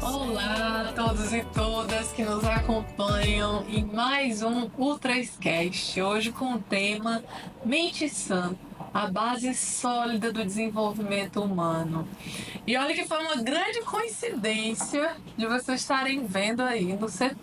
Olá a todos e todas que nos acompanham em mais um UltraScast, hoje com o tema Mente Sã, a base sólida do desenvolvimento humano. E olha que foi uma grande coincidência de vocês estarem vendo aí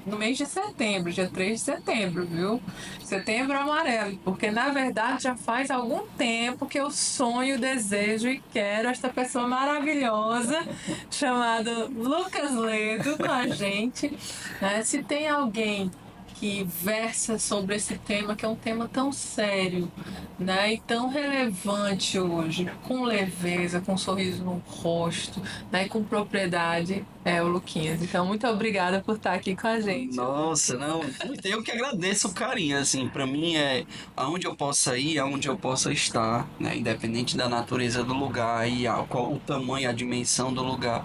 no mês de setembro, dia 3 de setembro, viu? Setembro amarelo, porque na verdade já faz algum tempo que eu sonho, desejo e quero esta pessoa maravilhosa chamada Lucas Ledo com a gente, né? Se tem alguém que versa sobre esse tema, que é um tema tão sério, né, e tão relevante hoje, com leveza, com um sorriso no rosto, né, e com propriedade, é o Luquinhas. Então, muito obrigada por estar aqui com a gente. Nossa, não, eu que agradeço o carinho, assim, pra mim é aonde eu possa ir, aonde eu possa estar, né, independente da natureza do lugar e qual o tamanho, a dimensão do lugar,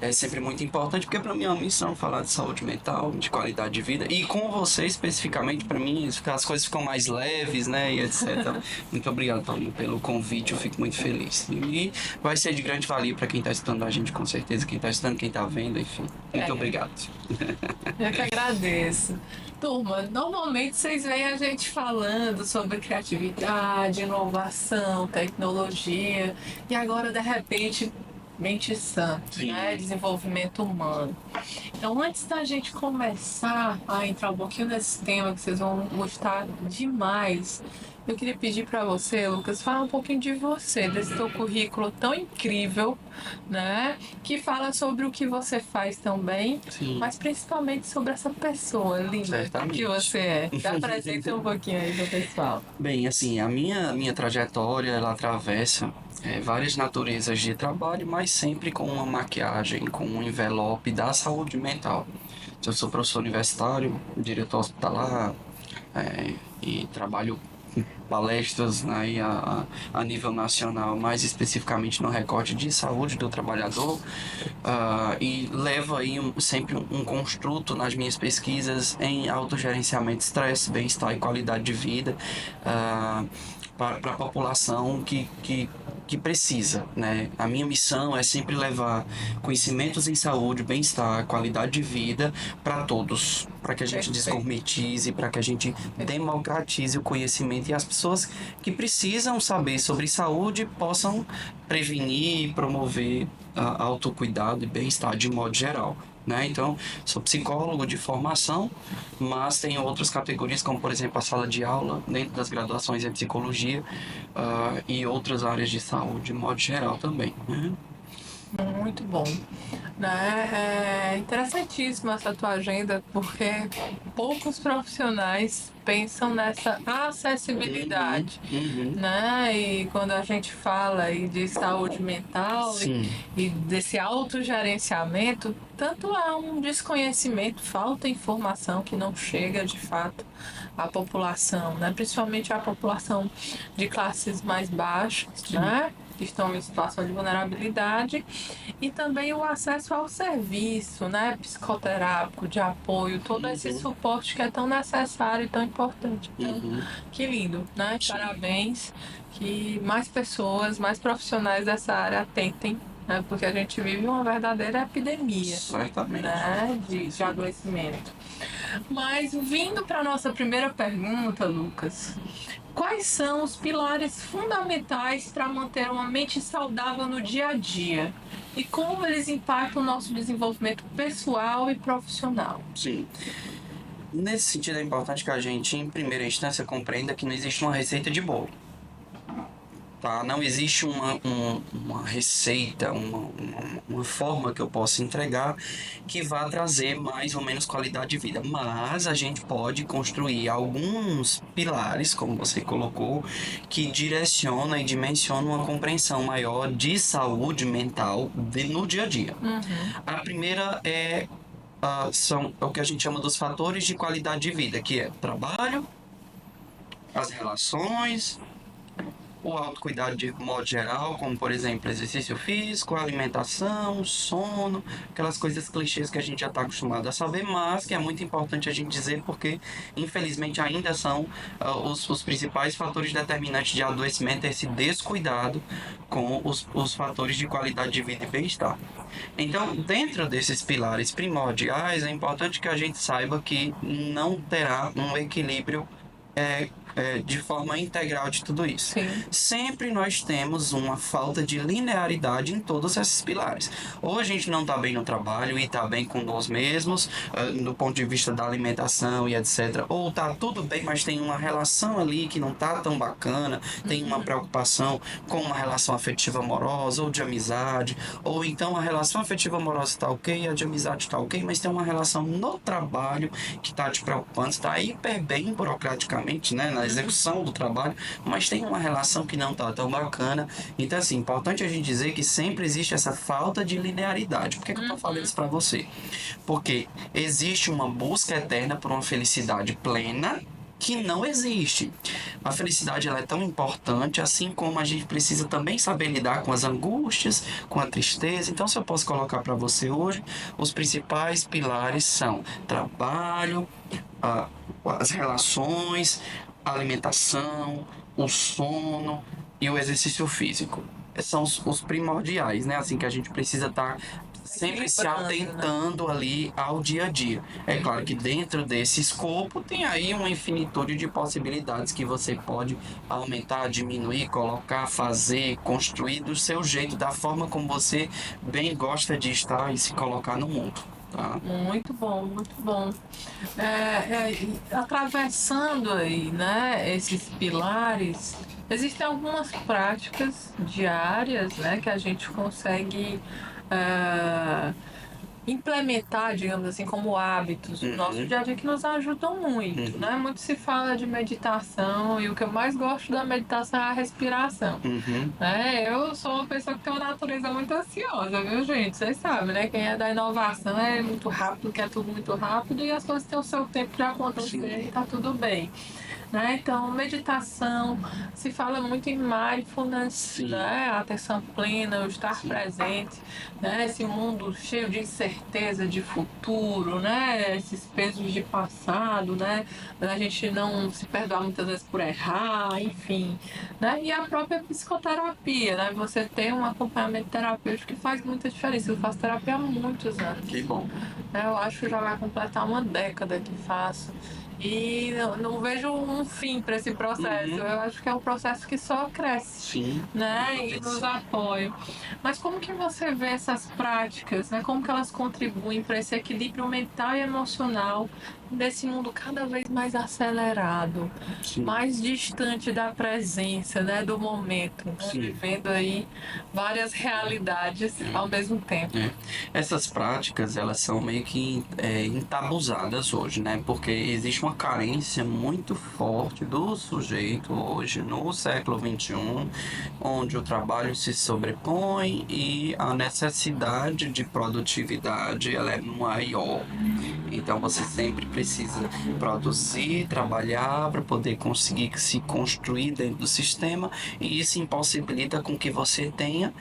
é sempre muito importante, porque pra mim é uma missão falar de saúde mental, de qualidade de vida, e com você especificamente, pra mim, as coisas ficam mais leves, né, e etc. Muito obrigado, Paulinho, pelo convite, eu fico muito feliz. E vai ser de grande valia pra quem tá estudando a gente, com certeza, quem tá estudando, quem tá vendo, enfim. Muito obrigado. Eu que agradeço. Turma, normalmente vocês veem a gente falando sobre criatividade, inovação, tecnologia, e agora, de repente, mente sã, né? Sim. Desenvolvimento humano. Então, antes da gente começar a entrar um pouquinho nesse tema que vocês vão gostar demais, eu queria pedir para você, Lucas, falar um pouquinho de você, desse teu currículo tão incrível, né? Que fala sobre o que você faz também, Sim, mas principalmente sobre essa pessoa linda certamente. que você é. Se apresenta um pouquinho aí pro pessoal. Bem, assim, a minha trajetória, ela atravessa várias naturezas de trabalho, mas sempre com uma maquiagem, com um envelope da saúde mental. Eu sou professor universitário, diretor hospitalar, e trabalho com palestras, né, e a nível nacional, mais especificamente no recorte de saúde do trabalhador, e levo aí sempre um construto nas minhas pesquisas em autogerenciamento, estresse, bem-estar e qualidade de vida, para a população que precisa, né? A minha missão é sempre levar conhecimentos em saúde, bem-estar, qualidade de vida para todos, para que a gente Perfeito. desgourmetize, para que a gente democratize o conhecimento e as pessoas que precisam saber sobre saúde possam prevenir e promover autocuidado e bem-estar de modo geral. Né? Então, sou psicólogo de formação, mas tenho outras categorias, como por exemplo a sala de aula, dentro das graduações em psicologia, e outras áreas de saúde de modo geral também. Né? Muito bom. Né? É interessantíssima essa tua agenda, porque poucos profissionais pensam nessa acessibilidade, Uhum. né? E quando a gente fala aí de saúde mental Sim, e desse autogerenciamento, tanto há um desconhecimento, falta informação que não chega de fato à população, né? Principalmente à população de classes mais baixas, né? Que estão em situação de vulnerabilidade, e também o acesso ao serviço, né, psicoterápico, de apoio, todo esse suporte que é tão necessário e tão importante. Então, que lindo, né? Parabéns, que mais pessoas, mais profissionais dessa área atentem, né, porque a gente vive uma verdadeira epidemia, certamente. né, de adoecimento. Mas vindo para nossa primeira pergunta, Lucas, quais são os pilares fundamentais para manter uma mente saudável no dia a dia? E como eles impactam o nosso desenvolvimento pessoal e profissional? Sim. Nesse sentido, é importante que a gente, em primeira instância, compreenda que não existe uma receita de bolo. Tá? Não existe uma receita, uma forma que eu possa entregar que vá trazer mais ou menos qualidade de vida. Mas a gente pode construir alguns pilares, como você colocou, que direcionam e dimensionam uma compreensão maior de saúde mental no dia a dia. A primeira são o que a gente chama dos fatores de qualidade de vida, que é trabalho, as relações, o autocuidado de modo geral, como por exemplo exercício físico, alimentação, sono, aquelas coisas clichês que a gente já está acostumado a saber, mas que é muito importante a gente dizer porque infelizmente ainda são os principais fatores determinantes de adoecimento, esse descuidado com os fatores de qualidade de vida e bem-estar. Então, dentro desses pilares primordiais, é importante que a gente saiba que não terá um equilíbrio de forma integral de tudo isso. Sim. Sempre nós temos uma falta de linearidade em todos esses pilares. Ou a gente não está bem no trabalho e está bem com nós mesmos, do ponto de vista da alimentação e etc. Ou está tudo bem, mas tem uma relação ali que não está tão bacana, tem uma preocupação com uma relação afetiva amorosa ou de amizade, ou então a relação afetiva amorosa está ok, a de amizade está ok, mas tem uma relação no trabalho que está te preocupando, está hiper bem burocraticamente, né, na execução do trabalho, mas tem uma relação que não está tão bacana. Então, assim, importante a gente dizer que sempre existe essa falta de linearidade. Por que eu estou falando isso para você? Porque existe uma busca eterna por uma felicidade plena que não existe. A felicidade ela é tão importante, assim como a gente precisa também saber lidar com as angústias, com a tristeza. Então, se eu posso colocar para você hoje, os principais pilares são trabalho, as relações, a alimentação, o sono e o exercício físico. São os primordiais, né? Assim que a gente precisa estar sempre se atentando ali ao dia a dia. É claro que dentro desse escopo tem aí uma infinitude de possibilidades que você pode aumentar, diminuir, colocar, fazer, construir do seu jeito, da forma como você bem gosta de estar e se colocar no mundo. Tá? Muito bom, muito bom. Atravessando aí, né, esses pilares, existem algumas práticas diárias, né, que a gente consegue implementar, digamos assim, como hábitos no nosso dia a dia que nos ajudam muito, né? Muito se fala de meditação e o que eu mais gosto da meditação é a respiração, né? Eu sou uma pessoa que tem uma natureza muito ansiosa, viu, gente? Vocês sabem, né? Quem é da inovação é muito rápido, quer tudo muito rápido e as coisas têm o seu tempo de acontecer e tá tudo bem. Né? Então, meditação, se fala muito em mindfulness, né? A atenção plena, o estar presente, né? Esse mundo cheio de incerteza de futuro, né? Esses pesos de passado, né? A gente não se perdoar muitas vezes por errar, enfim. Né? E a própria psicoterapia, né? Você tem um acompanhamento terapêutico que faz muita diferença. Eu faço terapia há muitos anos. Que bom. Eu acho que já vai completar uma década que faço. E não vejo um fim para esse processo. Eu acho que é um processo que só cresce. Sim. Né? E nos apoia. Mas como que você vê essas práticas, né? Como que elas contribuem para esse equilíbrio mental e emocional desse mundo cada vez mais acelerado, mais distante da presença, né? Do momento, né? Vivendo aí várias realidades ao mesmo tempo. Essas práticas, elas são meio que entabuzadas hoje, né? Porque existe uma carência muito forte do sujeito hoje, no século XXI, onde o trabalho se sobrepõe e a necessidade de produtividade ela é maior. Então você sempre precisa produzir, trabalhar para poder conseguir se construir dentro do sistema e isso impossibilita com que você tenha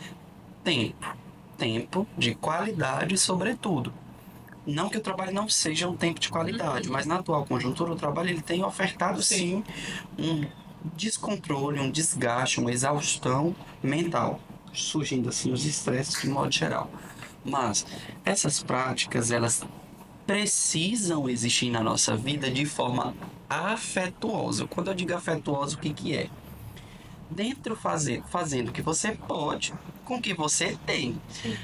tempo de qualidade sobretudo. Não que o trabalho não seja um tempo de qualidade, mas na atual conjuntura o trabalho ele tem ofertado sim um descontrole, um desgaste, uma exaustão mental, surgindo assim os estresses de modo geral. Mas essas práticas elas precisam existir na nossa vida de forma afetuosa. Quando eu digo afetuosa, o que é? Dentro fazendo o que você pode com o que você tem.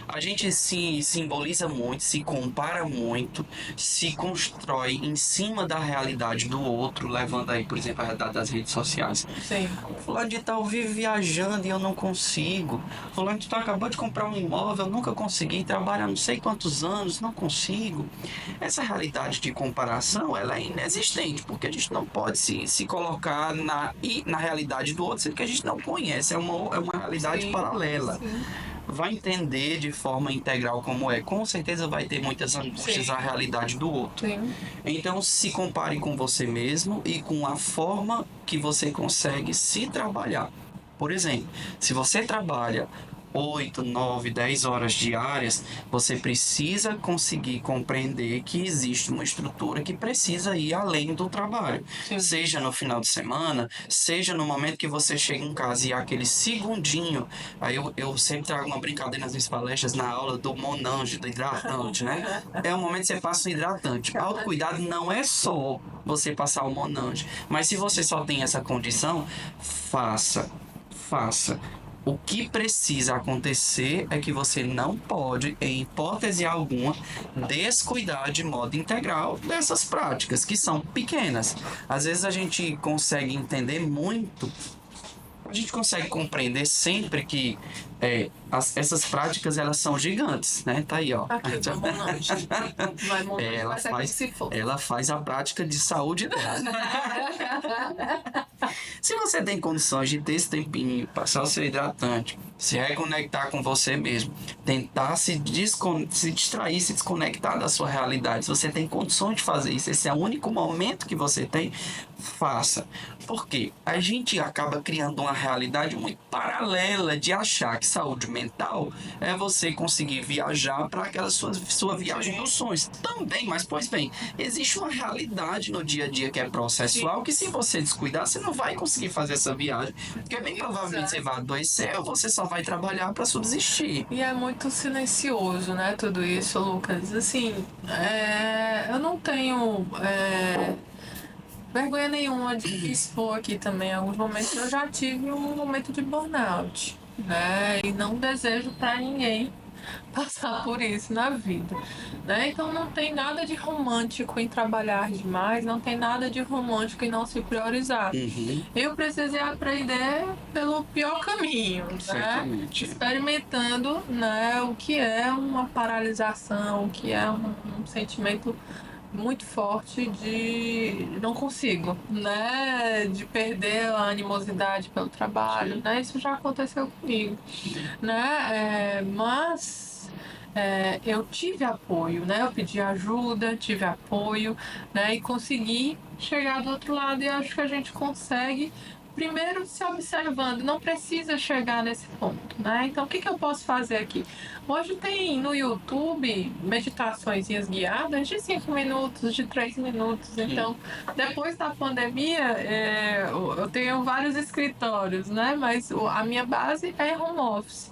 A gente se simboliza muito, se compara muito, se constrói em cima da realidade do outro, levando aí, por exemplo, a realidade das redes sociais. Fulano de tal vive viajando e eu não consigo. Fulano de tal acabou de comprar um imóvel, eu nunca consegui, trabalhar não sei quantos anos, não consigo. Essa realidade de comparação, ela é inexistente, porque a gente não pode se colocar na realidade do outro, sendo que a gente não conhece, é uma realidade paralela. Vai entender de forma integral como é. Com certeza vai ter muitas angústias à realidade do outro. Então se compare com você mesmo e com a forma que você consegue se trabalhar. Por exemplo, se você trabalha 8, 9, 10 horas diárias, você precisa conseguir compreender que existe uma estrutura que precisa ir além do trabalho. Sim. Seja no final de semana, seja no momento que você chega em casa e há aquele segundinho. Aí eu sempre trago uma brincadeira nas minhas palestras, na aula do Monange, do hidratante, né? É o momento que você passa um hidratante. Autocuidado não é só você passar o Monange, mas se você só tem essa condição, faça. O que precisa acontecer é que você não pode, em hipótese alguma, descuidar de modo integral dessas práticas, que são pequenas. Às vezes a gente consegue entender muito, a gente consegue compreender sempre que essas práticas, elas são gigantes, né? Tá aí, ó. Aqui, Ela faz a prática de saúde dela. Se você tem condições de ter esse tempinho, passar o seu hidratante, se reconectar com você mesmo, tentar se distrair, se desconectar da sua realidade, se você tem condições de fazer isso, esse é o único momento que você tem, faça. Por quê? A gente acaba criando uma realidade muito paralela de achar que saúde mental é você conseguir viajar para aquela sua viagem dos sonhos. Também, mas pois bem, existe uma realidade no dia a dia que é processual, que se você descuidar, você não vai conseguir fazer essa viagem, porque bem provavelmente você vai adoecer ou você só vai trabalhar para subsistir. E é muito silencioso, né, tudo isso, Lucas. Assim, eu não tenho vergonha nenhuma de expor aqui também. Em alguns momentos eu já tive um momento de burnout, né? E não desejo para ninguém passar por isso na vida, né? Então não tem nada de romântico em trabalhar demais, não tem nada de romântico em não se priorizar. Uhum. Eu precisei aprender pelo pior caminho, né? Certamente. Experimentando, né, o que é uma paralisação, o que é um sentimento muito forte de não consigo, né, de perder a animosidade pelo trabalho, né, isso já aconteceu comigo, né, mas eu tive apoio, né, eu pedi ajuda, tive apoio, né, e consegui chegar do outro lado, e acho que a gente consegue primeiro se observando, não precisa chegar nesse ponto, né? Então, o que eu posso fazer aqui? Hoje tem no YouTube meditações guiadas de 5 minutos, de 3 minutos. Então, depois da pandemia, eu tenho vários escritórios, né? Mas a minha base é home office.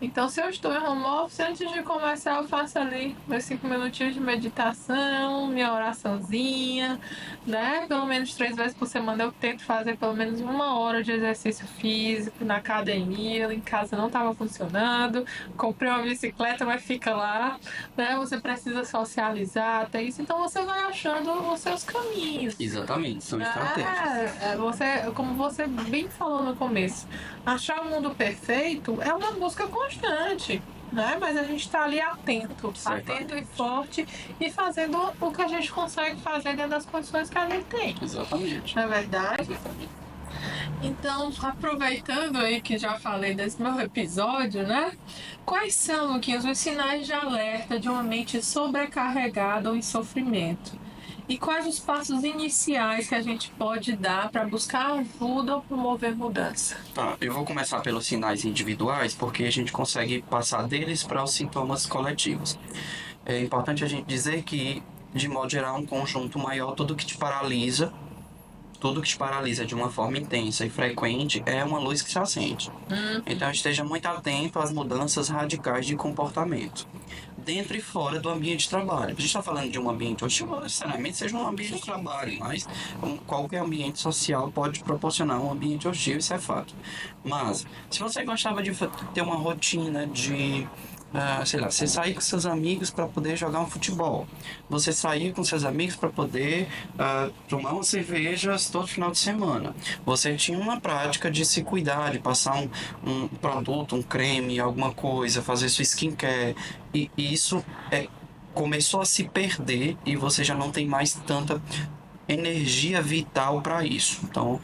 Então, se eu estou em home office, antes de começar, eu faço ali meus 5 minutinhos de meditação, minha oraçãozinha, né? Pelo menos 3 vezes por semana eu tento fazer pelo menos 1 hora de exercício físico na academia. Em casa não estava funcionando. Comprei uma bicicleta, mas fica lá, né? Você precisa socializar, até isso. Então, você vai achando os seus caminhos. Exatamente, são estratégias. Como você bem falou no começo, achar o mundo perfeito é uma busca constante, né? Mas a gente está ali atento e forte e fazendo o que a gente consegue fazer dentro das condições que a gente tem. Exatamente. Não é verdade? Então, aproveitando aí que já falei desse meu episódio, né? Quais são, Luquinhas, os sinais de alerta de uma mente sobrecarregada ou em sofrimento? E quais os passos iniciais que a gente pode dar para buscar ajuda ou promover mudança? Tá, eu vou começar pelos sinais individuais, porque a gente consegue passar deles para os sintomas coletivos. É importante a gente dizer que, de modo geral, um conjunto maior, tudo que te paralisa de uma forma intensa e frequente é uma luz que se acende. Então esteja muito atento às mudanças radicais de comportamento, dentro e fora do ambiente de trabalho. A gente está falando de um ambiente hostil, não necessariamente seja um ambiente de trabalho, mas qualquer ambiente social pode proporcionar um ambiente hostil, isso é fato. Mas, se você gostava de ter uma rotina de você sair com seus amigos para poder jogar um futebol, você sair com seus amigos para poder tomar umas cervejas todo final de semana, você tinha uma prática de se cuidar, de passar um produto, um creme, alguma coisa, fazer sua skincare, e isso começou a se perder e você já não tem mais tanta energia vital para isso. Então,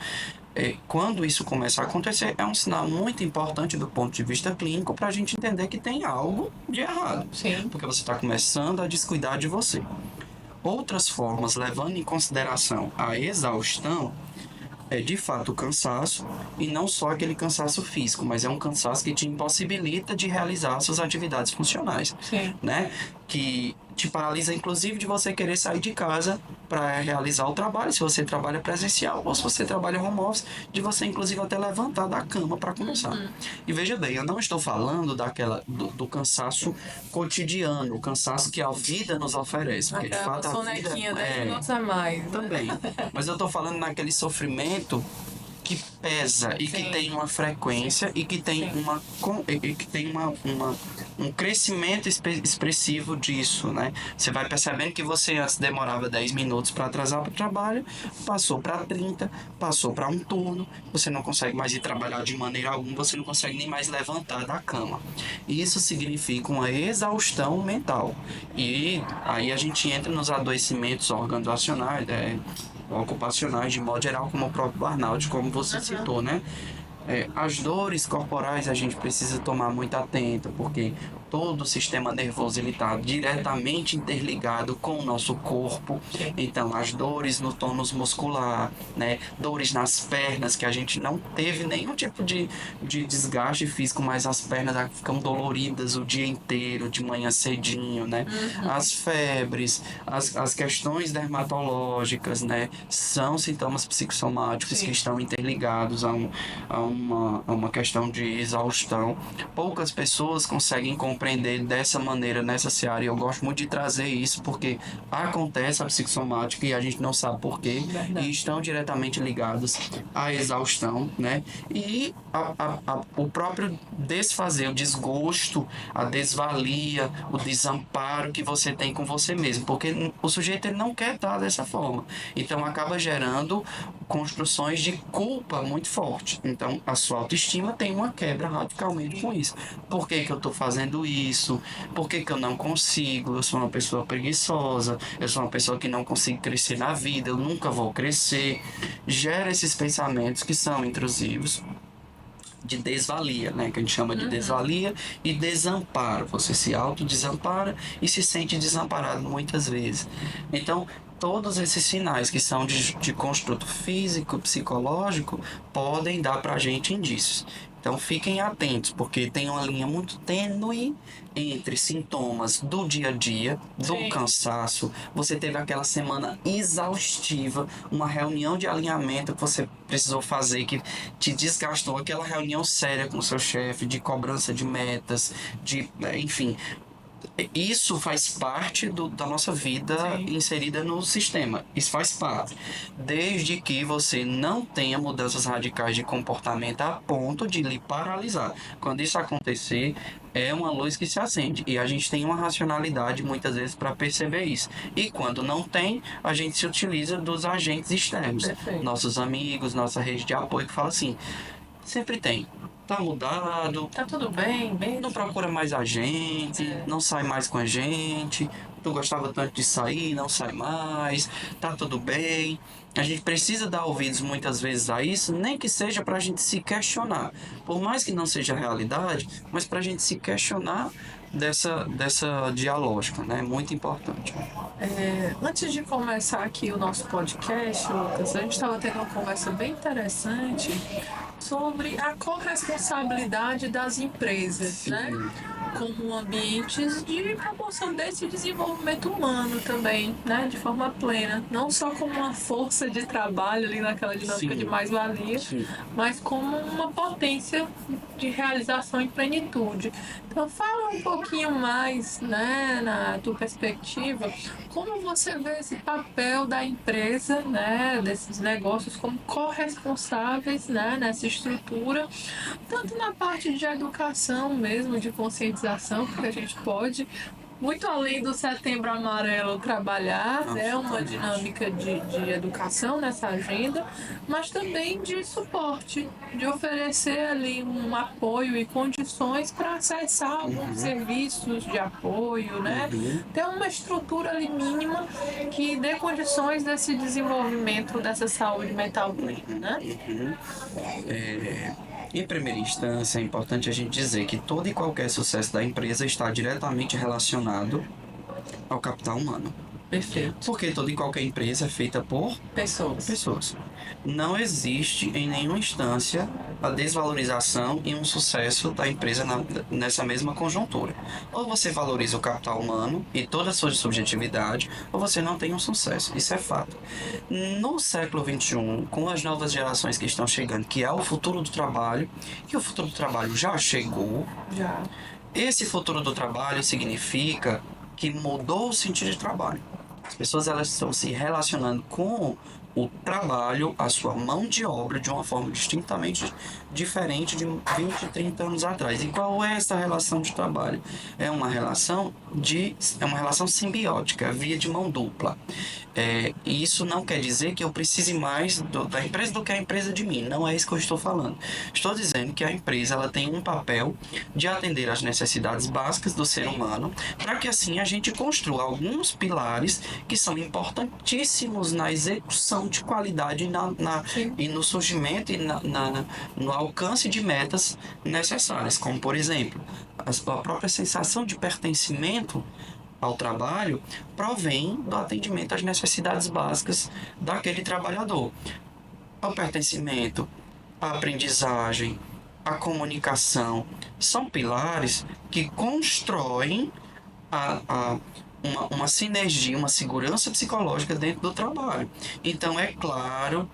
quando isso começa a acontecer, é um sinal muito importante do ponto de vista clínico para a gente entender que tem algo de errado. Sim. Porque você está começando a descuidar de você. Outras formas, levando em consideração a exaustão, é de fato o cansaço, e não só aquele cansaço físico, mas é um cansaço que te impossibilita de realizar suas atividades funcionais, Sim. né? Que te paralisa, inclusive, de você querer sair de casa para realizar o trabalho, se você trabalha presencial ou se você trabalha home office, de você, inclusive, até levantar da cama para começar. E veja bem, eu não estou falando do cansaço cotidiano, o cansaço que a vida nos oferece, porque de Aquela fato a vida sonequinha, 10 minutos a mais. também. Mas eu tô falando naquele sofrimento que pesa e que Sim. tem uma frequência e que tem, Sim. um crescimento expressivo disso, né? Você vai percebendo que você antes demorava 10 minutos para atrasar para o trabalho, passou para 30, passou para um turno, você não consegue mais ir trabalhar de maneira alguma, você não consegue nem mais levantar da cama. Isso significa uma exaustão mental. E aí a gente entra nos adoecimentos organizacionais, ocupacionais de modo geral, como o próprio burnout, como você citou, né? As dores corporais a gente precisa tomar muito atento, porque todo o sistema nervoso ele está diretamente interligado com o nosso corpo. Então, as dores no tônus muscular, né? Dores nas pernas, que a gente não teve nenhum tipo de desgaste físico, mas as pernas ficam doloridas o dia inteiro, de manhã cedinho, né? As febres, as questões dermatológicas, né? São sintomas psicossomáticos Sim. que estão interligados a uma questão de exaustão. Poucas pessoas conseguem compreender dessa maneira, nessa seara, e eu gosto muito de trazer isso porque acontece a psicossomática e a gente não sabe por quê, e estão diretamente ligados à exaustão, né? E o próprio desfazer, o desgosto, a desvalia, o desamparo que você tem com você mesmo, porque o sujeito ele não quer estar dessa forma, então acaba gerando construções de culpa muito forte. Então, a sua autoestima tem uma quebra radicalmente com isso. Por que que eu estou fazendo isso? Por que que eu não consigo? Eu sou uma pessoa preguiçosa, eu sou uma pessoa que não consigo crescer na vida, eu nunca vou crescer. Gera esses pensamentos que são intrusivos, de desvalia, né? Que a gente chama de desvalia e desamparo. Você se autodesampara e se sente desamparado muitas vezes. Então, todos esses sinais que são de construto físico, psicológico, podem dar pra gente indícios. Então, fiquem atentos, porque tem uma linha muito tênue entre sintomas do dia a dia, do Sim. cansaço. Você teve aquela semana exaustiva, uma reunião de alinhamento que você precisou fazer, que te desgastou, aquela reunião séria com o seu chefe, de cobrança de metas, enfim. Isso faz parte da nossa vida inserida no sistema. Isso faz parte. Desde que você não tenha mudanças radicais de comportamento a ponto de lhe paralisar. Quando isso acontecer, é uma luz que se acende. E a gente tem uma racionalidade muitas vezes para perceber isso. E quando não tem, a gente se utiliza dos agentes externos. Perfeito. Nossos amigos, nossa rede de apoio que fala assim, sempre tem. Tá mudado, Tá tudo bem, bem. não procura mais a gente, não sai mais com a gente, tu gostava tanto de sair, não sai mais, tá tudo bem. A gente precisa dar ouvidos muitas vezes a isso, nem que seja para a gente se questionar. Por mais que não seja realidade, mas para a gente se questionar dessa dialógica, né? Muito importante. Antes de começar aqui o nosso podcast, Lucas, a gente estava tendo uma conversa bem interessante sobre a corresponsabilidade das empresas, né? Como ambientes de promoção desse desenvolvimento humano também, né? De forma plena. Não só como uma força de trabalho ali naquela dinâmica de mais-valia, mas como uma potência de realização e plenitude. Então fala um pouquinho mais, né, na tua perspectiva, como você vê esse papel da empresa, né, desses negócios como corresponsáveis, né, nessa estrutura, tanto na parte de educação mesmo, de conscientização, porque a gente pode, muito além do Setembro Amarelo, trabalhar, né, uma dinâmica de educação nessa agenda, mas também de suporte, de oferecer ali um apoio e condições para acessar alguns serviços de apoio, né? Ter uma estrutura ali mínima que dê condições desse desenvolvimento dessa saúde mental plena, né? Em primeira instância, é importante a gente dizer que todo e qualquer sucesso da empresa está diretamente relacionado ao capital humano. Perfeito. Porque toda e qualquer empresa é feita por pessoas. Não existe em nenhuma instância a desvalorização e um sucesso da empresa nessa mesma conjuntura. Ou você valoriza o capital humano e toda a sua subjetividade, ou você não tem um sucesso. Isso é fato. No século XXI, com as novas gerações que estão chegando, que é o futuro do trabalho, e o futuro do trabalho já chegou, esse futuro do trabalho significa que mudou o sentido de trabalho. As pessoas elas estão se relacionando com o trabalho, a sua mão de obra, de uma forma distintamente diferente de 20, 30 anos atrás. E qual é essa relação de trabalho? É uma relação simbiótica, via de mão dupla. E isso não quer dizer que eu precise mais da empresa do que a empresa de mim. Não é isso que eu estou falando. Estou dizendo que a empresa ela tem um papel de atender às necessidades básicas do ser humano, para que assim a gente construa alguns pilares que são importantíssimos na execução de qualidade e no surgimento e no alcance de metas necessárias, como por exemplo, a própria sensação de pertencimento ao trabalho provém do atendimento às necessidades básicas daquele trabalhador. O pertencimento, a aprendizagem, a comunicação são pilares que constroem uma sinergia, uma segurança psicológica dentro do trabalho. Então é claro,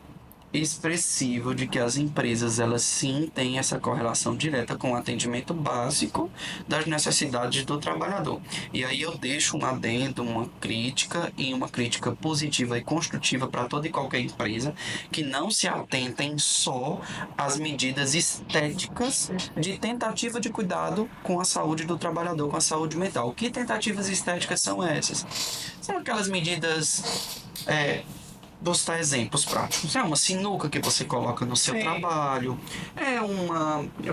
expressivo de que as empresas elas sim têm essa correlação direta com o atendimento básico das necessidades do trabalhador. E aí eu deixo um adendo, uma crítica positiva e construtiva para toda e qualquer empresa que não se atentem só às medidas estéticas de tentativa de cuidado com a saúde do trabalhador, com a saúde mental. Que tentativas estéticas são essas? São aquelas medidas vou citar exemplos práticos. É uma sinuca que você coloca no seu trabalho.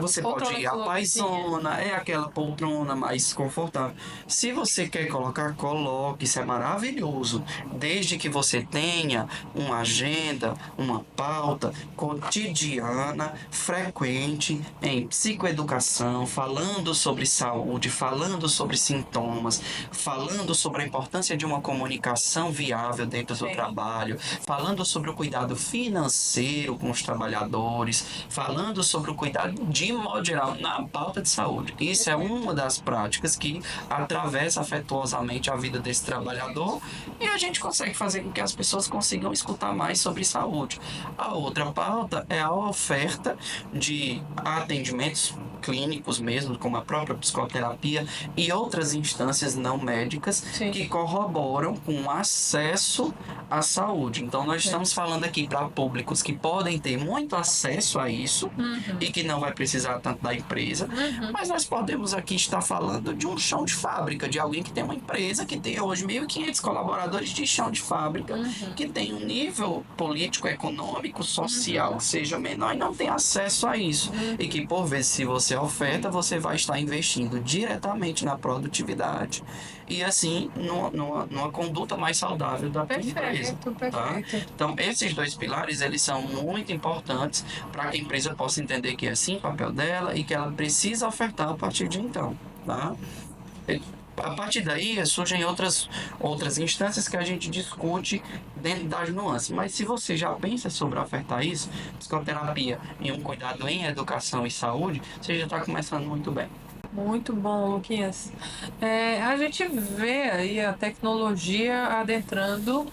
Você pode ir à paisona. É aquela poltrona mais confortável. Se você quer colocar, coloque. Isso é maravilhoso. Desde que você tenha uma agenda, uma pauta cotidiana, frequente, em psicoeducação, falando sobre saúde, falando sobre sintomas, falando sobre a importância de uma comunicação viável dentro do trabalho, falando sobre o cuidado financeiro com os trabalhadores, falando sobre o cuidado de modo geral na pauta de saúde. Isso é uma das práticas que atravessa afetuosamente a vida desse trabalhador e a gente consegue fazer com que as pessoas consigam escutar mais sobre saúde. A outra pauta é a oferta de atendimentos clínicos mesmo, como a própria psicoterapia e outras instâncias não médicas que corroboram com o acesso à saúde. Então nós estamos falando aqui para públicos que podem ter muito acesso a isso e que não vai precisar tanto da empresa, mas nós podemos aqui estar falando de um chão de fábrica, de alguém que tem uma empresa que tem hoje 1.500 colaboradores de chão de fábrica, que tem um nível político, econômico, social que seja menor e não tem acesso a isso. E que por vezes, se você oferta, você vai estar investindo diretamente na produtividade e assim numa conduta mais saudável da empresa. Tá? Então esses dois pilares eles são muito importantes para que a empresa possa entender que é sim o papel dela e que ela precisa ofertar a partir de então. Tá? A partir daí surgem outras instâncias que a gente discute dentro das nuances. Mas se você já pensa sobre ofertar isso, psicoterapia e um cuidado em educação e saúde, você já está começando muito bem. Muito bom, Luquinhas. A gente vê aí a tecnologia adentrando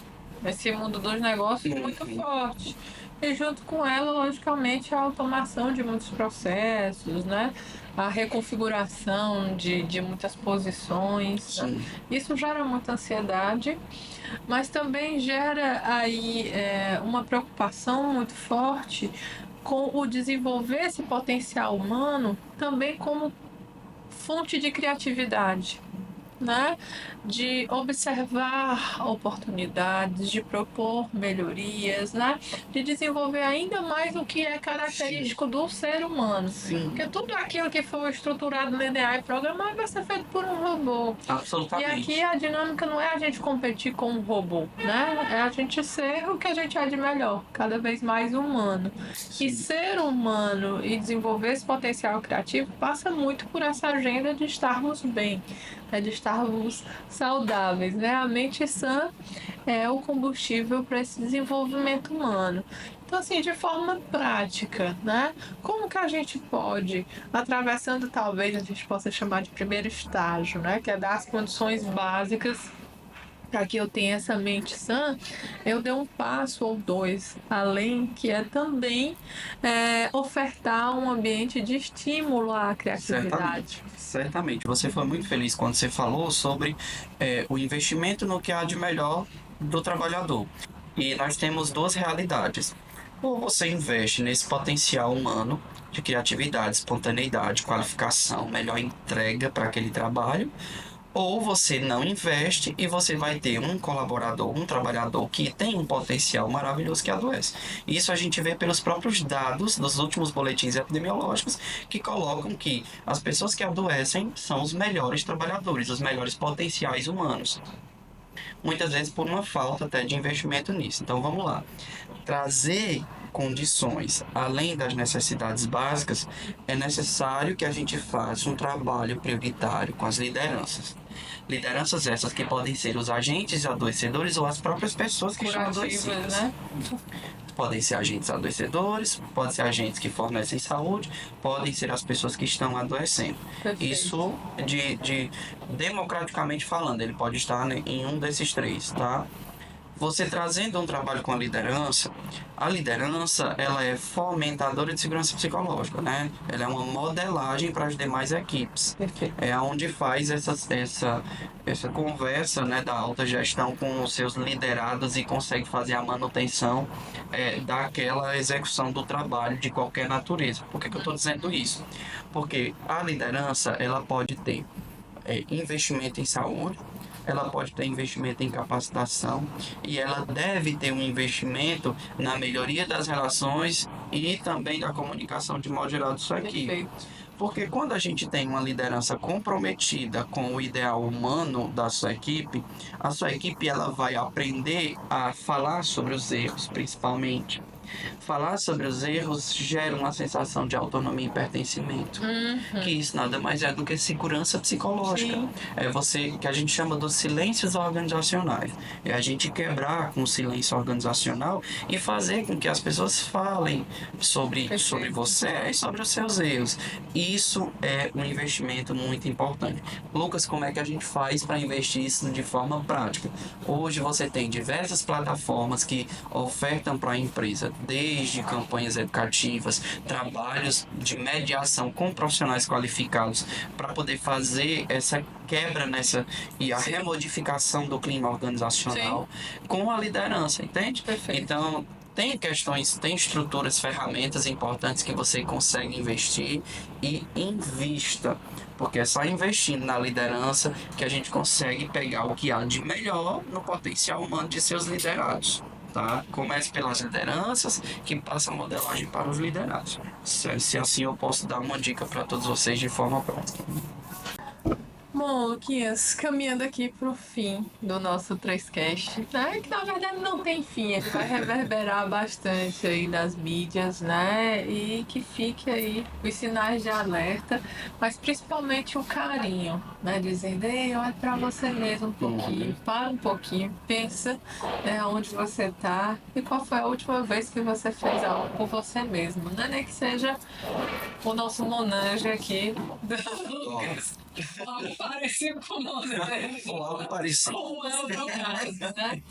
esse mundo dos negócios muito forte. E junto com ela, logicamente, a automação de muitos processos, né? A reconfiguração de muitas posições. Né? Isso gera muita ansiedade, mas também gera aí uma preocupação muito forte com o desenvolver esse potencial humano também como fonte de criatividade, né? De observar oportunidades, de propor melhorias, né? De desenvolver ainda mais o que é característico do ser humano. Porque tudo aquilo que for estruturado, linear e programado vai ser feito por um robô. Absolutamente. E aqui a dinâmica não é a gente competir com um robô, né? É a gente ser o que a gente é de melhor, cada vez mais humano. E ser humano e desenvolver esse potencial criativo passa muito por essa agenda de estarmos bem, né? De estar estarmos saudáveis, né? A mente sã é o combustível para esse desenvolvimento humano. Então, assim, de forma prática, né? Como que a gente pode, atravessando talvez a gente possa chamar de primeiro estágio, né? Que é dar as condições básicas para que eu tenha essa mente sã, eu dei um passo ou dois além, que é também ofertar um ambiente de estímulo à criatividade. Certamente. Você foi muito feliz quando você falou sobre o investimento no que há de melhor do trabalhador. E nós temos duas realidades. Ou você investe nesse potencial humano de criatividade, espontaneidade, qualificação, melhor entrega para aquele trabalho, ou você não investe e você vai ter um colaborador, um trabalhador que tem um potencial maravilhoso que adoece. Isso a gente vê pelos próprios dados dos últimos boletins epidemiológicos que colocam que as pessoas que adoecem são os melhores trabalhadores, os melhores potenciais humanos. Muitas vezes por uma falta até de investimento nisso. Então vamos lá. Trazer condições além das necessidades básicas, é necessário que a gente faça um trabalho prioritário com as lideranças. Lideranças essas que podem ser os agentes adoecedores ou as próprias pessoas que estão adoecidas. Né? Podem ser agentes adoecedores, podem ser agentes que fornecem saúde, podem ser as pessoas que estão adoecendo. Perfeito. Isso democraticamente falando, ele pode estar em um desses três, tá? Você trazendo um trabalho com a liderança ela é fomentadora de segurança psicológica, né? Ela é uma modelagem para as demais equipes. Perfeito. É onde faz essa conversa, né, da alta gestão com os seus liderados e consegue fazer a manutenção daquela execução do trabalho de qualquer natureza. Por que eu estou dizendo isso? Porque a liderança ela pode ter investimento em saúde, ela pode ter investimento em capacitação e ela deve ter um investimento na melhoria das relações e também da comunicação de modo geral de sua equipe. Perfeito. Porque quando a gente tem uma liderança comprometida com o ideal humano da sua equipe, a sua equipe ela vai aprender a falar sobre os erros, principalmente. Falar sobre os erros gera uma sensação de autonomia e pertencimento. Que isso nada mais é do que segurança psicológica. Sim. É você que a gente chama dos silêncios organizacionais. É a gente quebrar com o silêncio organizacional e fazer com que as pessoas falem sobre você e sobre os seus erros. Isso é um investimento muito importante. Lucas, como é que a gente faz para investir isso de forma prática? Hoje você tem diversas plataformas que ofertam para a empresa desde campanhas educativas, trabalhos de mediação com profissionais qualificados para poder fazer essa quebra e a remodificação do clima organizacional com a liderança, entende? Perfeito. Então, tem estruturas, ferramentas importantes que você consegue investir e invista. Porque é só investindo na liderança que a gente consegue pegar o que há de melhor no potencial humano de seus liderados. Tá? Comece pelas lideranças, que passa a modelagem para os liderados. Se assim eu posso dar uma dica para todos vocês de forma prática. Bom, Luquinhas, caminhando aqui pro fim do nosso 3Cast, né? Que na verdade não tem fim, ele vai reverberar bastante aí nas mídias, né? E que fique aí os sinais de alerta, mas principalmente o carinho, né? Dizendo, ei, olha pra você mesmo um pouquinho, para um pouquinho, pensa, né, onde você tá e qual foi a última vez que você fez algo por você mesmo, né? Nem que seja o nosso Monange aqui do Lucas. Algo parecido com o nome, né? Algo parecido. Como é o meu caso, né?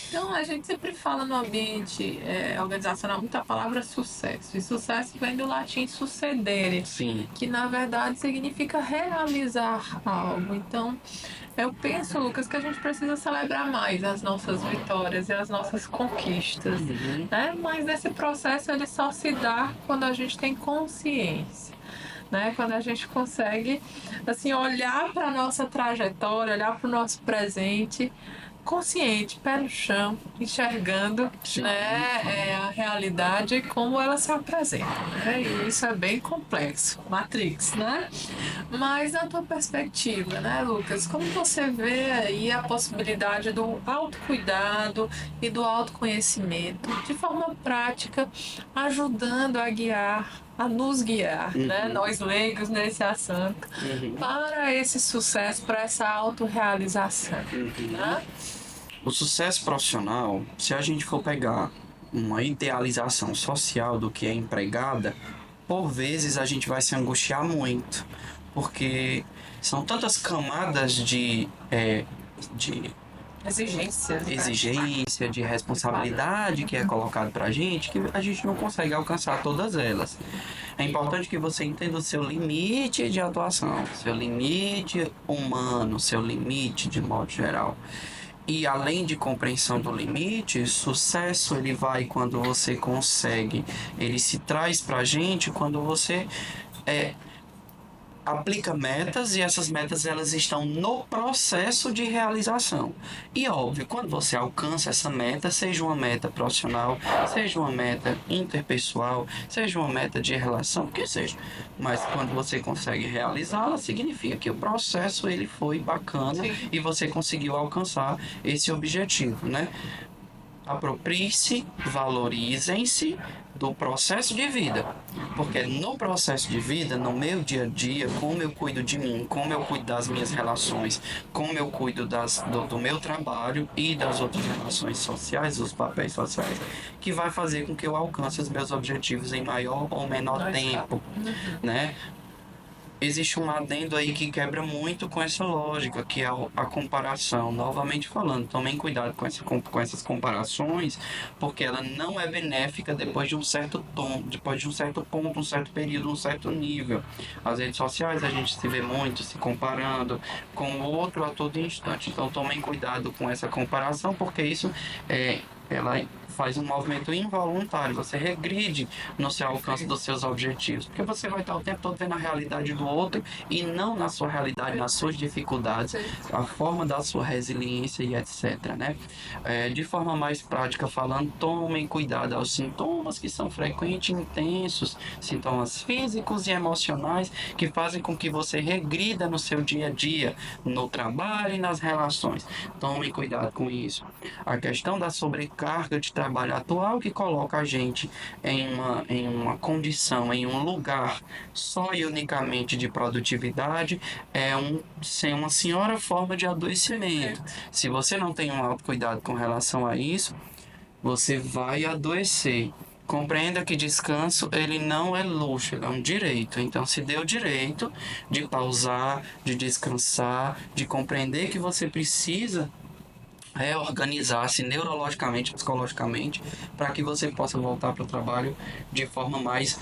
Então, a gente sempre fala no ambiente organizacional muita palavra sucesso. E sucesso vem do latim sucedere, Sim. que na verdade significa realizar algo. Então, eu penso, Lucas, que a gente precisa celebrar mais as nossas vitórias e as nossas conquistas, né? Mas nesse processo ele só se dá quando a gente tem consciência. Né? Quando a gente consegue assim, olhar para a nossa trajetória, olhar para o nosso presente consciente, pé no chão, enxergando, né, a realidade como ela se apresenta, né? E isso é bem complexo, Matrix, né? Mas na tua perspectiva, né, Lucas, como você vê aí a possibilidade do autocuidado e do autoconhecimento de forma prática, ajudando a guiar a nos guiar, né? Uhum. Nós leigos nesse assunto, Uhum. para esse sucesso, para essa autorrealização, né? O sucesso profissional, se a gente for pegar uma idealização social do que é empregada, por vezes a gente vai se angustiar muito, porque são tantas camadas de Exigências, né? exigência, de responsabilidade que é colocado pra gente, que a gente não consegue alcançar todas elas. É importante que você entenda o seu limite de atuação, seu limite humano, seu limite de modo geral. E além de compreensão do limite, sucesso ele vai quando você consegue, ele se traz pra gente quando você é, aplica metas e essas metas elas estão no processo de realização. E óbvio, quando você alcança essa meta, seja uma meta profissional, seja uma meta interpessoal, seja uma meta de relação, o que seja, mas quando você consegue realizá-la, significa que o processo ele foi bacana. Sim. E você conseguiu alcançar esse objetivo, né? Aproprie-se, valorizem-se do processo de vida. Porque no processo de vida, no meu dia a dia, como eu cuido de mim, como eu cuido das minhas relações, como eu cuido do meu trabalho e das outras relações sociais, dos papéis sociais, que vai fazer com que eu alcance os meus objetivos em maior ou menor tempo, né? Existe um adendo aí que quebra muito com essa lógica, que é a comparação. Novamente falando, tomem cuidado com essas comparações, porque ela não é benéfica depois de um certo tom, depois de um certo ponto, um certo período, um certo nível. As redes sociais a gente se vê muito se comparando com o outro a todo instante. Então tomem cuidado com essa comparação, porque isso ela faz um movimento involuntário, você regride no seu alcance dos seus objetivos, porque você vai estar o tempo todo vendo a realidade do outro e não na sua realidade, nas suas dificuldades, a forma da sua resiliência e etc, né? De forma mais prática falando, tomem cuidado aos sintomas que são frequentes e intensos, sintomas físicos e emocionais que fazem com que você regrida no seu dia a dia, no trabalho e nas relações. Tomem cuidado com isso. A questão da sobrecarga de trabalho atual que coloca a gente em uma condição, em um lugar só e unicamente de produtividade, uma senhora forma de adoecimento. Se você não tem um autocuidado com relação a isso, você vai adoecer. Compreenda que descanso ele não é luxo, ele é um direito. Então se dê o direito de pausar, de descansar, de compreender que você precisa reorganizar-se neurologicamente, psicologicamente, para que você possa voltar para o trabalho de forma mais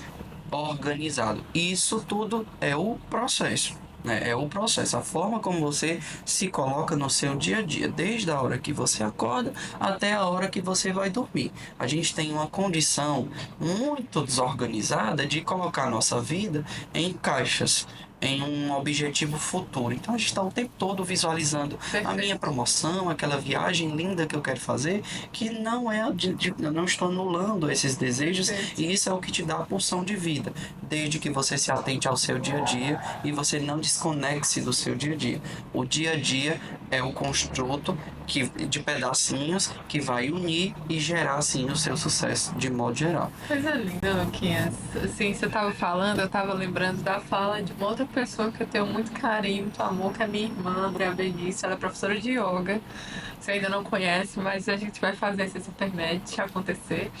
organizada. Isso tudo é o processo. Né? É o processo, a forma como você se coloca no seu dia a dia, desde a hora que você acorda até a hora que você vai dormir. A gente tem uma condição muito desorganizada de colocar a nossa vida em caixas, em um objetivo futuro. Então a gente está o tempo todo visualizando a minha promoção, aquela viagem linda que eu quero fazer, que não é eu não estou anulando esses desejos, e isso é o que te dá a pulsão de vida, desde que você se atente ao seu dia a dia e você não desconecte do seu dia a dia. O dia a dia é o construto de pedacinhos que vai unir e gerar assim o seu sucesso de modo geral. Coisa linda, Luquinhas. Assim, você estava falando, eu estava lembrando da fala de uma outra pessoa que eu tenho muito carinho, muito amor, que é a minha irmã, Andrea Benício. Ela é professora de yoga. Você ainda não conhece, mas a gente vai fazer esse internet acontecer.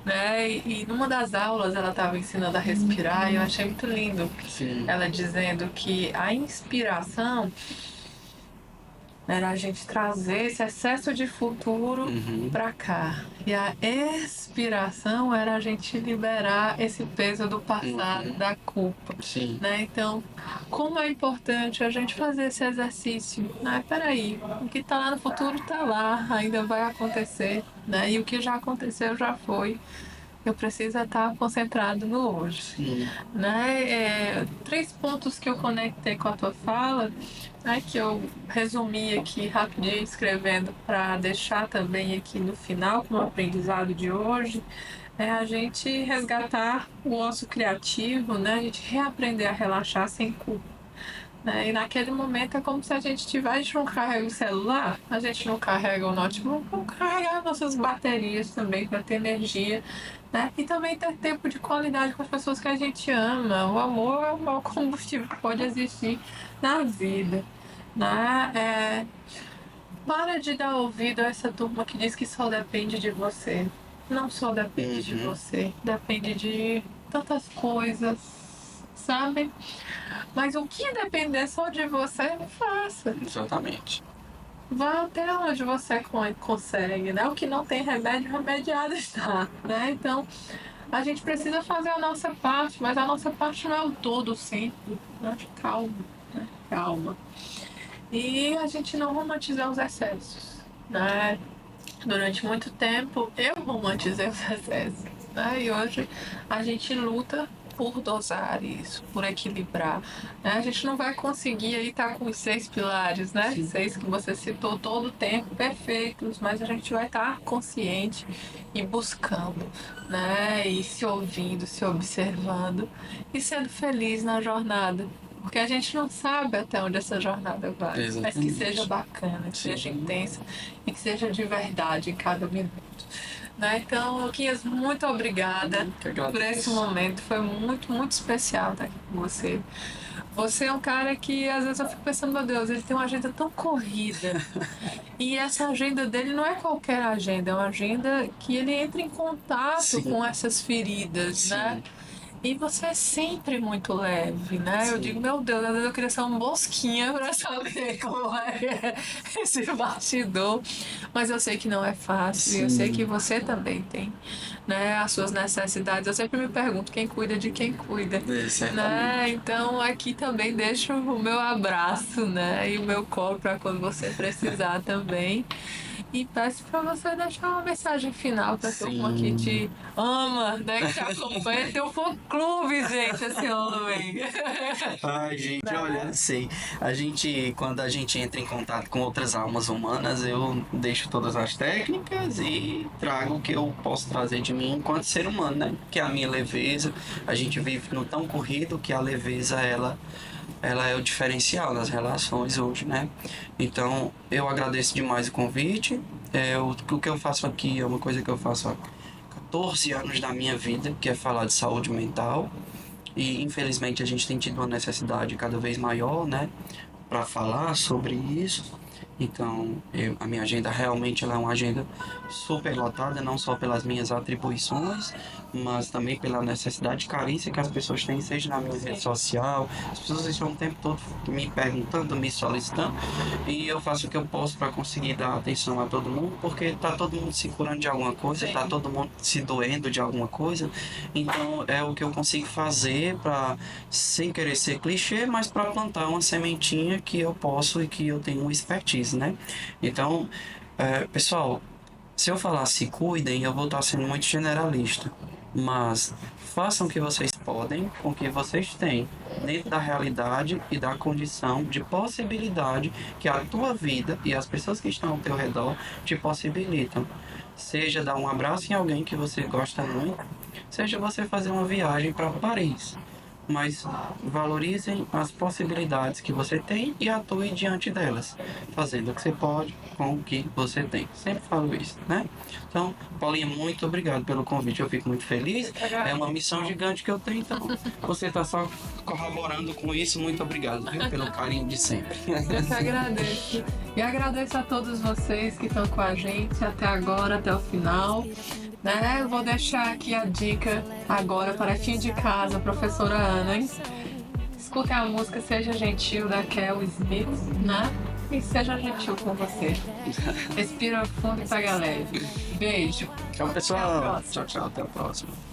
Né? E numa das aulas ela estava ensinando a respirar e eu achei muito lindo. Sim. Ela dizendo que a inspiração era a gente trazer esse excesso de futuro para cá. E a expiração era a gente liberar esse peso do passado, da culpa. Sim. Né? Então, como é importante a gente fazer esse exercício. Né? Peraí, o que está lá no futuro está lá, ainda vai acontecer. Né? E o que já aconteceu já foi. Eu preciso estar concentrado no hoje. Sim. Né? 3 pontos que eu conectei com a tua fala, né, que eu resumi aqui rapidinho escrevendo para deixar também aqui no final como aprendizado de hoje, é a gente resgatar o osso criativo, né? A gente reaprender a relaxar sem culpa. né? E naquele momento é como se a gente não carrega o celular, a gente não carrega o notebook, vamos carregar nossas baterias também para ter energia, né? E também ter tempo de qualidade com as pessoas que a gente ama. O amor é o maior combustível que pode existir na vida, né? Para de dar ouvido a essa turma que diz que só depende de você. Não só depende de você, depende de tantas coisas, sabe? Mas o que depender só de você, faça. Exatamente. Vá até onde você consegue, né? O que não tem remédio, remediado está, né? Então, a gente precisa fazer a nossa parte, mas a nossa parte não é o todo sempre, né? Calma, né? Calma. E a gente não romantizar os excessos, né? Durante muito tempo eu romantizei os excessos, né? E hoje a gente luta por dosar isso, por equilibrar, né? A gente não vai conseguir aí estar com os 6 pilares, né? 6 que você citou todo o tempo, perfeitos, mas a gente vai estar consciente e buscando, né? E se ouvindo, se observando e sendo feliz na jornada. Porque a gente não sabe até onde essa jornada vai. Exatamente. Mas que seja bacana, que seja intensa e que seja de verdade em cada minuto. Né? Então, Luquinhas, muito obrigada por esse momento. Foi muito, muito especial estar aqui com você. Você é um cara que às vezes eu fico pensando, meu Deus, ele tem uma agenda tão corrida. E essa agenda dele não é qualquer agenda, é uma agenda que ele entra em contato com essas feridas, né? E você é sempre muito leve, né? Eu digo, meu Deus, às vezes eu queria ser uma mosquinha pra saber como é esse bastidor. Mas eu sei que não é fácil, e eu sei que você também tem, né, as suas necessidades. Eu sempre me pergunto quem cuida de quem cuida, né? Então aqui também deixo o meu abraço, né? E o meu colo pra quando você precisar também. E peço pra você deixar uma mensagem final pra turma que te ama, né? Que te acompanha. Tem um fã-clube, gente, esse homem. Ai, gente, olha, sei. Quando a gente entra em contato com outras almas humanas, eu deixo todas as técnicas e trago o que eu posso trazer de mim enquanto ser humano, né? Que é a minha leveza. A gente vive no tão corrido que a leveza, ela é o diferencial das relações hoje, né? Então, eu agradeço demais o convite. O que eu faço aqui é uma coisa que eu faço há 14 anos da minha vida, que é falar de saúde mental. E, infelizmente, a gente tem tido uma necessidade cada vez maior, né? Para falar sobre isso. Então, a minha agenda realmente ela é uma agenda super lotada, não só pelas minhas atribuições, mas também pela necessidade de carência que as pessoas têm, seja na minha rede social. As pessoas estão o tempo todo me perguntando, me solicitando, e eu faço o que eu posso para conseguir dar atenção a todo mundo, porque está todo mundo se curando de alguma coisa, está todo mundo se doendo de alguma coisa. Então, é o que eu consigo fazer para, sem querer ser clichê, mas para plantar uma sementinha que eu posso e que eu tenho expertise, né? Então, pessoal, se eu falar se cuidem, eu vou estar sendo muito generalista, mas façam o que vocês podem com o que vocês têm, dentro da realidade e da condição de possibilidade que a tua vida e as pessoas que estão ao teu redor te possibilitam. Seja dar um abraço em alguém que você gosta muito, seja você fazer uma viagem para Paris. Mas valorizem as possibilidades que você tem e atue diante delas, fazendo o que você pode com o que você tem. Sempre falo isso, né? Então, Paulinha, muito obrigado pelo convite, eu fico muito feliz. É uma missão gigante que eu tenho, então você está só corroborando com isso. Muito obrigado, viu, pelo carinho de sempre. Eu que agradeço. E agradeço a todos vocês que estão com a gente até agora, até o final. Né? Eu vou deixar aqui a dica agora para fim de casa, professora Ana, hein? Escutem a música Seja Gentil, da Kel Smith, né? E seja gentil com você. Respira fundo e pega leve. Beijo. Tchau, pessoal. Tchau, tchau. Até a próxima.